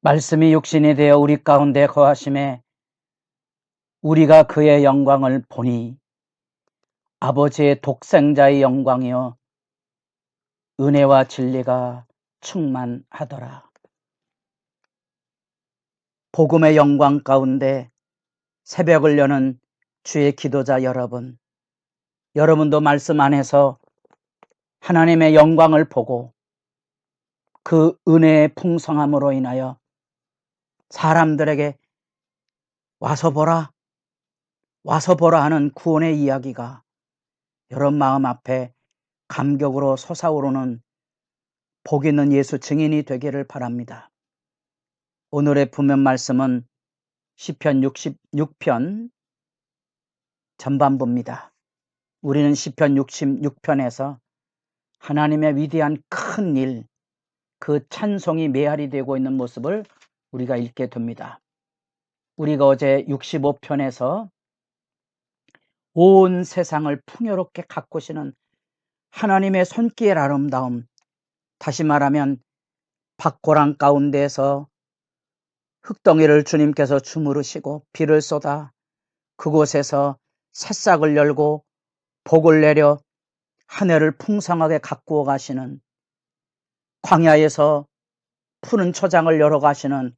말씀이 육신이 되어 우리 가운데 거하심에 우리가 그의 영광을 보니 아버지의 독생자의 영광이요 은혜와 진리가 충만하더라. 복음의 영광 가운데 새벽을 여는 주의 기도자 여러분, 여러분도 말씀 안에서 하나님의 영광을 보고 그 은혜의 풍성함으로 인하여 사람들에게 와서 보라 하는 구원의 이야기가 여러분 마음 앞에 감격으로 솟아오르는 복 있는 예수 증인이 되기를 바랍니다. 오늘의 분명 말씀은 시편 66편 전반부입니다. 우리는 시편 66편에서 하나님의 위대한 큰 일, 그 찬송이 메아리 되고 있는 모습을 우리가 읽게 됩니다. 우리가 어제 65편에서 온 세상을 풍요롭게 가꾸시는 하나님의 손길 아름다움, 다시 말하면 박고랑 가운데에서 흙덩이를 주님께서 주무르시고 비를 쏟아 그곳에서 새싹을 열고 복을 내려 하늘을 풍성하게 가꾸어 가시는, 광야에서 푸른 초장을 열어 가시는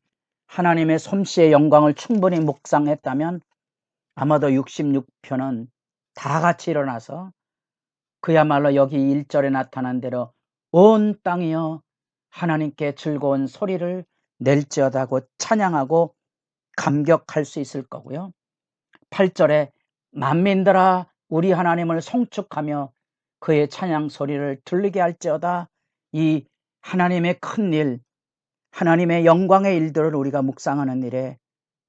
하나님의 솜씨의 영광을 충분히 묵상했다면 아마도 66편은 다 같이 일어나서 그야말로 여기 1절에 나타난 대로 온 땅이여 하나님께 즐거운 소리를 낼지어다고 찬양하고 감격할 수 있을 거고요. 8절에 만민들아 우리 하나님을 송축하며 그의 찬양 소리를 들리게 할지어다. 이 하나님의 큰 일, 하나님의 영광의 일들을 우리가 묵상하는 일에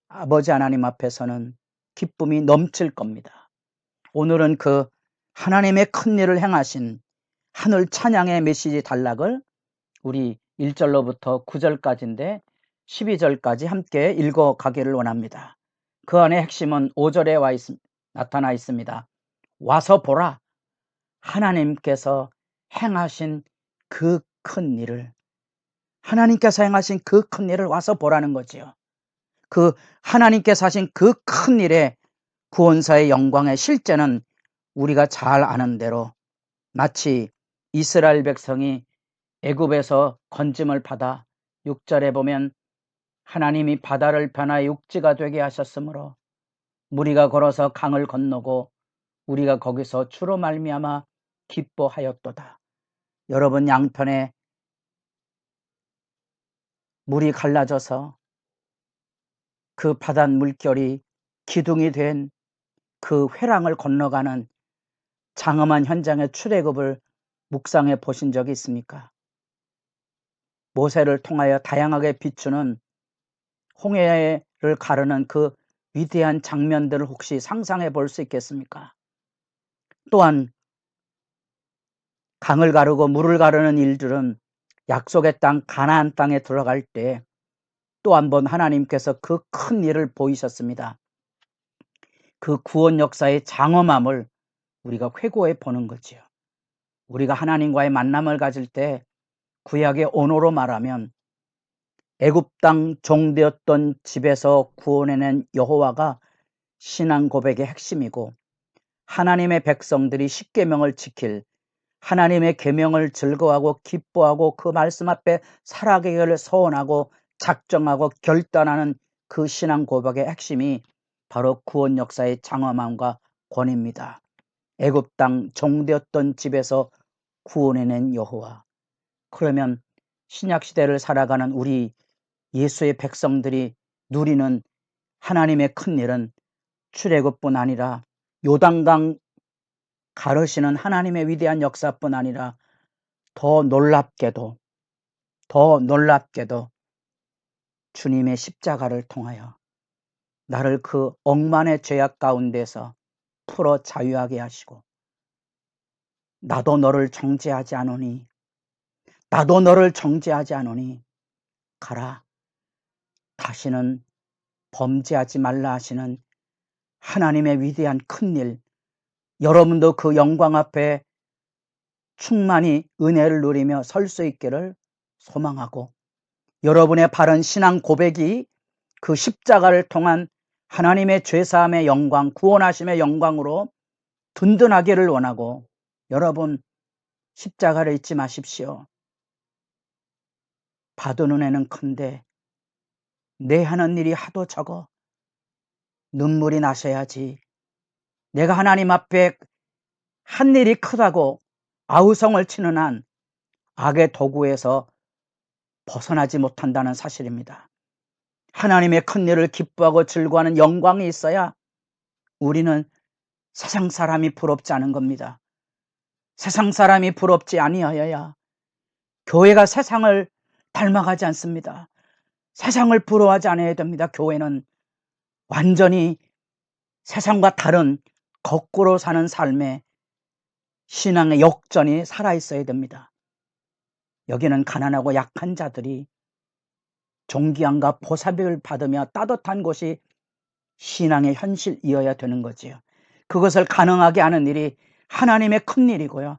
아버지 하나님 앞에서는 기쁨이 넘칠 겁니다. 오늘은 그 하나님의 큰 일을 행하신 하늘 찬양의 메시지 단락을 우리 1절로부터 9절까지인데 12절까지 함께 읽어가기를 원합니다. 그 안에 핵심은 5절에 나타나 있습니다. 와서 보라, 하나님께서 행하신 그 큰 일을, 하나님께서 행하신 그 큰 일을 와서 보라는 거지요. 그 하나님께서 하신 그 큰 일의 구원사의 영광의 실제는 우리가 잘 아는 대로 마치 이스라엘 백성이 애굽에서 건짐을 받아 6절에 보면 하나님이 바다를 변화의 육지가 되게 하셨으므로 무리가 걸어서 강을 건너고 우리가 거기서 주로 말미암아 기뻐하였도다. 여러분, 양편에 물이 갈라져서 그 바닷 물결이 기둥이 된 그 회랑을 건너가는 장엄한 현장의 출애굽을 묵상해 보신 적이 있습니까? 모세를 통하여 다양하게 비추는 홍해를 가르는 그 위대한 장면들을 혹시 상상해 볼 수 있겠습니까? 또한 강을 가르고 물을 가르는 일들은 약속의 땅 가나안 땅에 들어갈 때 또 한 번 하나님께서 그 큰 일을 보이셨습니다. 그 구원 역사의 장엄함을 우리가 회고해 보는 거지요. 우리가 하나님과의 만남을 가질 때 구약의 언어로 말하면 애굽 땅 종되었던 집에서 구원해낸 여호와가 신앙 고백의 핵심이고, 하나님의 백성들이 십계명을 지킬, 하나님의 계명을 즐거워하고 기뻐하고 그 말씀 앞에 살아가기를 소원하고 작정하고 결단하는 그 신앙 고백의 핵심이 바로 구원 역사의 장엄함과 권위입니다. 애굽 땅 종되었던 집에서 구원해낸 여호와. 그러면 신약 시대를 살아가는 우리 예수의 백성들이 누리는 하나님의 큰 일은 출애굽뿐 아니라 요단강 가르시는 하나님의 위대한 역사뿐 아니라 더 놀랍게도 주님의 십자가를 통하여 나를 그 억만의 죄악 가운데서 풀어 자유하게 하시고, 나도 너를 정죄하지 않으니 가라, 다시는 범죄하지 말라 하시는 하나님의 위대한 큰 일, 여러분도 그 영광 앞에 충만히 은혜를 누리며 설 수 있기를 소망하고, 여러분의 바른 신앙 고백이 그 십자가를 통한 하나님의 죄사함의 영광, 구원하심의 영광으로 든든하기를 원하고, 여러분 십자가를 잊지 마십시오. 받은 은혜는 큰데 내 하는 일이 하도 적어. 눈물이 나셔야지. 내가 하나님 앞에 한 일이 크다고 아우성을 치는 한 악의 도구에서 벗어나지 못한다는 사실입니다. 하나님의 큰 일을 기뻐하고 즐거워하는 영광이 있어야 우리는 세상 사람이 부럽지 않은 겁니다. 세상 사람이 부럽지 아니하여야 교회가 세상을 닮아가지 않습니다. 세상을 부러워하지 않아야 됩니다. 교회는 완전히 세상과 다른 거꾸로 사는 삶에 신앙의 역전이 살아있어야 됩니다. 여기는 가난하고 약한 자들이 존귀함과 보살을 받으며 따뜻한 곳이 신앙의 현실이어야 되는 거지요. 그것을 가능하게 하는 일이 하나님의 큰 일이고요.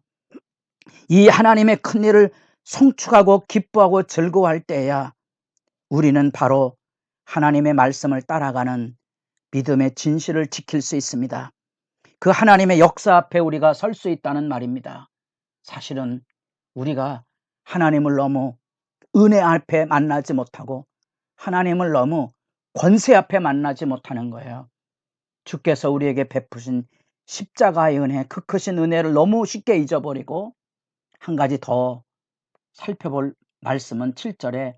이 하나님의 큰 일을 송축하고 기뻐하고 즐거워할 때야 우리는 바로 하나님의 말씀을 따라가는 믿음의 진실을 지킬 수 있습니다. 그 하나님의 역사 앞에 우리가 설 수 있다는 말입니다. 사실은 우리가 하나님을 너무 은혜 앞에 만나지 못하고 하나님을 너무 권세 앞에 만나지 못하는 거예요. 주께서 우리에게 베푸신 십자가의 은혜, 그 크신 은혜를 너무 쉽게 잊어버리고, 한 가지 더 살펴볼 말씀은 7절에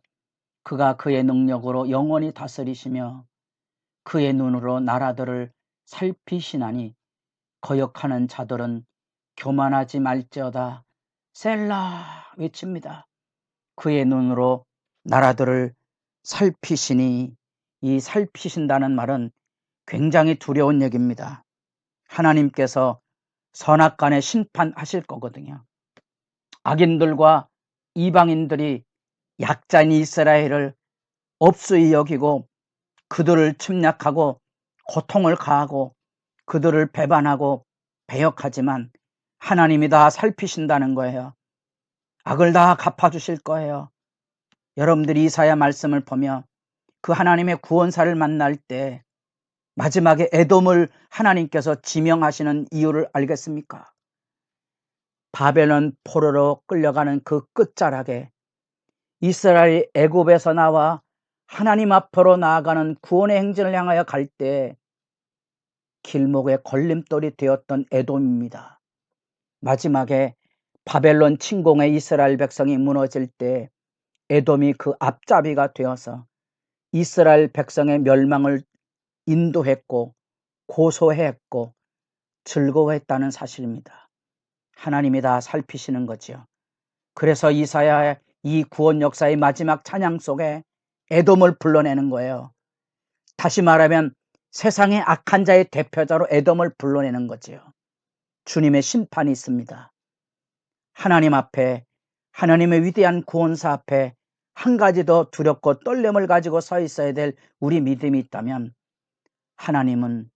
그가 그의 능력으로 영원히 다스리시며 그의 눈으로 나라들을 살피시나니 거역하는 자들은 교만하지 말지어다. 셀라 외칩니다. 그의 눈으로 나라들을 살피시니, 이 살피신다는 말은 굉장히 두려운 얘기입니다. 하나님께서 선악간에 심판하실 거거든요. 악인들과 이방인들이 약자인 이스라엘을 업수히 여기고 그들을 침략하고 고통을 가하고 그들을 배반하고 배역하지만 하나님이 다 살피신다는 거예요. 악을 다 갚아주실 거예요. 여러분들이 이사야 말씀을 보며 그 하나님의 구원사를 만날 때 마지막에 에돔을 하나님께서 지명하시는 이유를 알겠습니까? 바벨론 포로로 끌려가는 그 끝자락에 이스라엘이 애굽에서 나와 하나님 앞으로 나아가는 구원의 행진을 향하여 갈 때 길목에 걸림돌이 되었던 에돔입니다. 마지막에 바벨론 침공에 이스라엘 백성이 무너질 때 에돔이 그 앞잡이가 되어서 이스라엘 백성의 멸망을 인도했고 고소했고 즐거워했다는 사실입니다. 하나님이 다 살피시는 거죠. 그래서 이사야의 이 구원 역사의 마지막 찬양 속에 에돔을 불러내는 거예요. 다시 말하면 세상의 악한 자의 대표자로 에돔을 불러내는 거지요. 주님의 심판이 있습니다. 하나님 앞에, 하나님의 위대한 구원사 앞에 한 가지 더 두렵고 떨림을 가지고 서 있어야 될 우리 믿음이 있다면 하나님은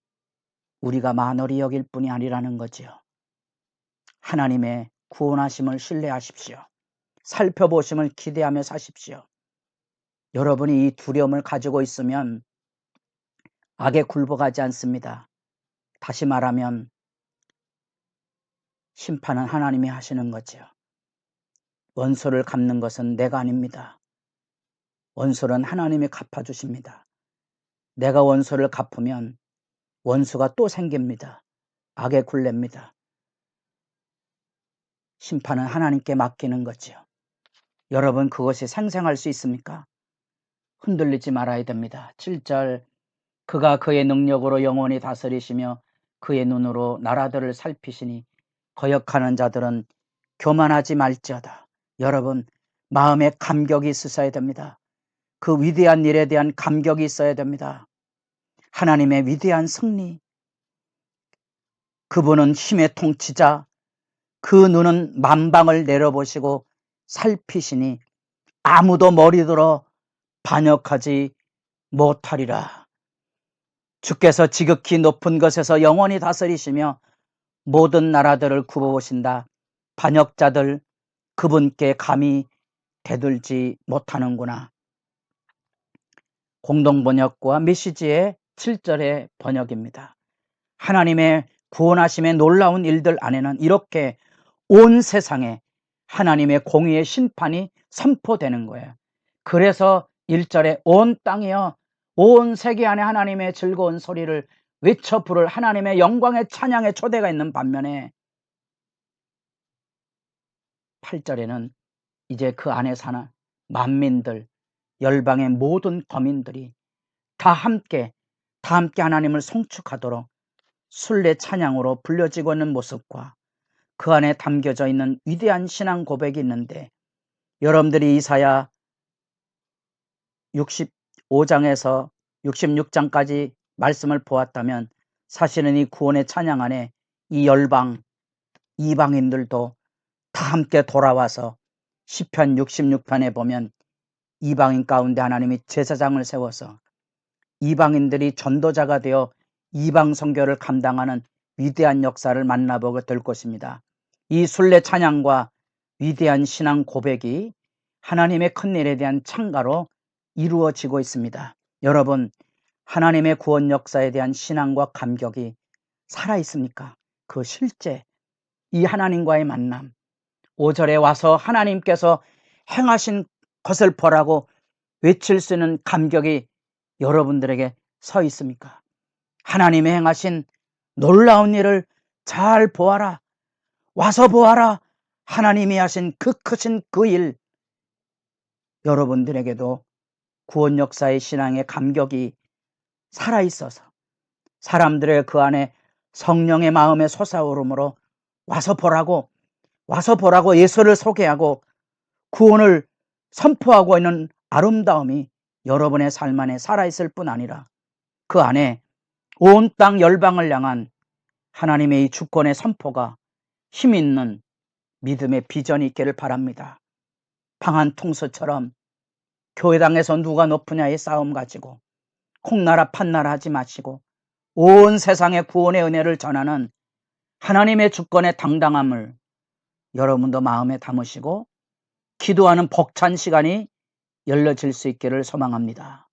우리가 만홀히 여길 뿐이 아니라는 거지요. 하나님의 구원하심을 신뢰하십시오. 살펴보심을 기대하며 사십시오. 여러분이 이 두려움을 가지고 있으면 악에 굴복하지 않습니다. 다시 말하면 심판은 하나님이 하시는 거죠. 원수를 갚는 것은 내가 아닙니다. 원수는 하나님이 갚아주십니다. 내가 원수를 갚으면 원수가 또 생깁니다. 악에 굴렙니다. 심판은 하나님께 맡기는 거죠. 여러분 그것이 생생할 수 있습니까? 흔들리지 말아야 됩니다. 7절 그가 그의 능력으로 영원히 다스리시며 그의 눈으로 나라들을 살피시니 거역하는 자들은 교만하지 말지어다. 여러분 마음에 감격이 있으셔야 됩니다. 그 위대한 일에 대한 감격이 있어야 됩니다. 하나님의 위대한 승리, 그분은 힘의 통치자, 그 눈은 만방을 내려보시고 살피시니 아무도 머리들어 반역하지 못하리라. 주께서 지극히 높은 것에서 영원히 다스리시며 모든 나라들을 굽어오신다. 반역자들 그분께 감히 대들지 못하는구나. 공동번역과 메시지의 7절의 번역입니다. 하나님의 구원하심의 놀라운 일들 안에는 이렇게 온 세상에 하나님의 공의의 심판이 선포되는 거예요. 그래서 1절에 온 땅이여 온 세계 안에 하나님의 즐거운 소리를 외쳐 부를 하나님의 영광의 찬양의 초대가 있는 반면에 8절에는 이제 그 안에 사는 만민들, 열방의 모든 거민들이 다 함께 하나님을 송축하도록 순례 찬양으로 불려지고 있는 모습과 그 안에 담겨져 있는 위대한 신앙 고백이 있는데, 여러분들이 이사야 65장에서 66장까지 말씀을 보았다면 사실은 이 구원의 찬양 안에 이 열방, 이방인들도 다 함께 돌아와서 시편 66편에 보면 이방인 가운데 하나님이 제사장을 세워서 이방인들이 전도자가 되어 이방 선교를 감당하는 위대한 역사를 만나보게 될 것입니다. 이 순례 찬양과 위대한 신앙 고백이 하나님의 큰 일에 대한 찬가로 이루어지고 있습니다. 여러분, 하나님의 구원 역사에 대한 신앙과 감격이 살아있습니까? 그 실제 이 하나님과의 만남, 5절에 와서 하나님께서 행하신 것을 보라고 외칠 수 있는 감격이 여러분들에게 서 있습니까? 하나님의 행하신 놀라운 일을 잘 보아라. 와서 보아라. 하나님이 하신 그 크신 그 일, 여러분들에게도 구원 역사의 신앙의 감격이 살아있어서 사람들의 그 안에 성령의 마음에 솟아오르므로 와서 보라고 예수를 소개하고 구원을 선포하고 있는 아름다움이 여러분의 삶 안에 살아있을 뿐 아니라 그 안에 온 땅 열방을 향한 하나님의 이 주권의 선포가 힘있는 믿음의 비전이 있기를 바랍니다. 방한 통수처럼 교회당에서 누가 높으냐의 싸움 가지고 콩나라 판나라 하지 마시고 온 세상에 구원의 은혜를 전하는 하나님의 주권의 당당함을 여러분도 마음에 담으시고 기도하는 벅찬 시간이 열려질 수 있기를 소망합니다.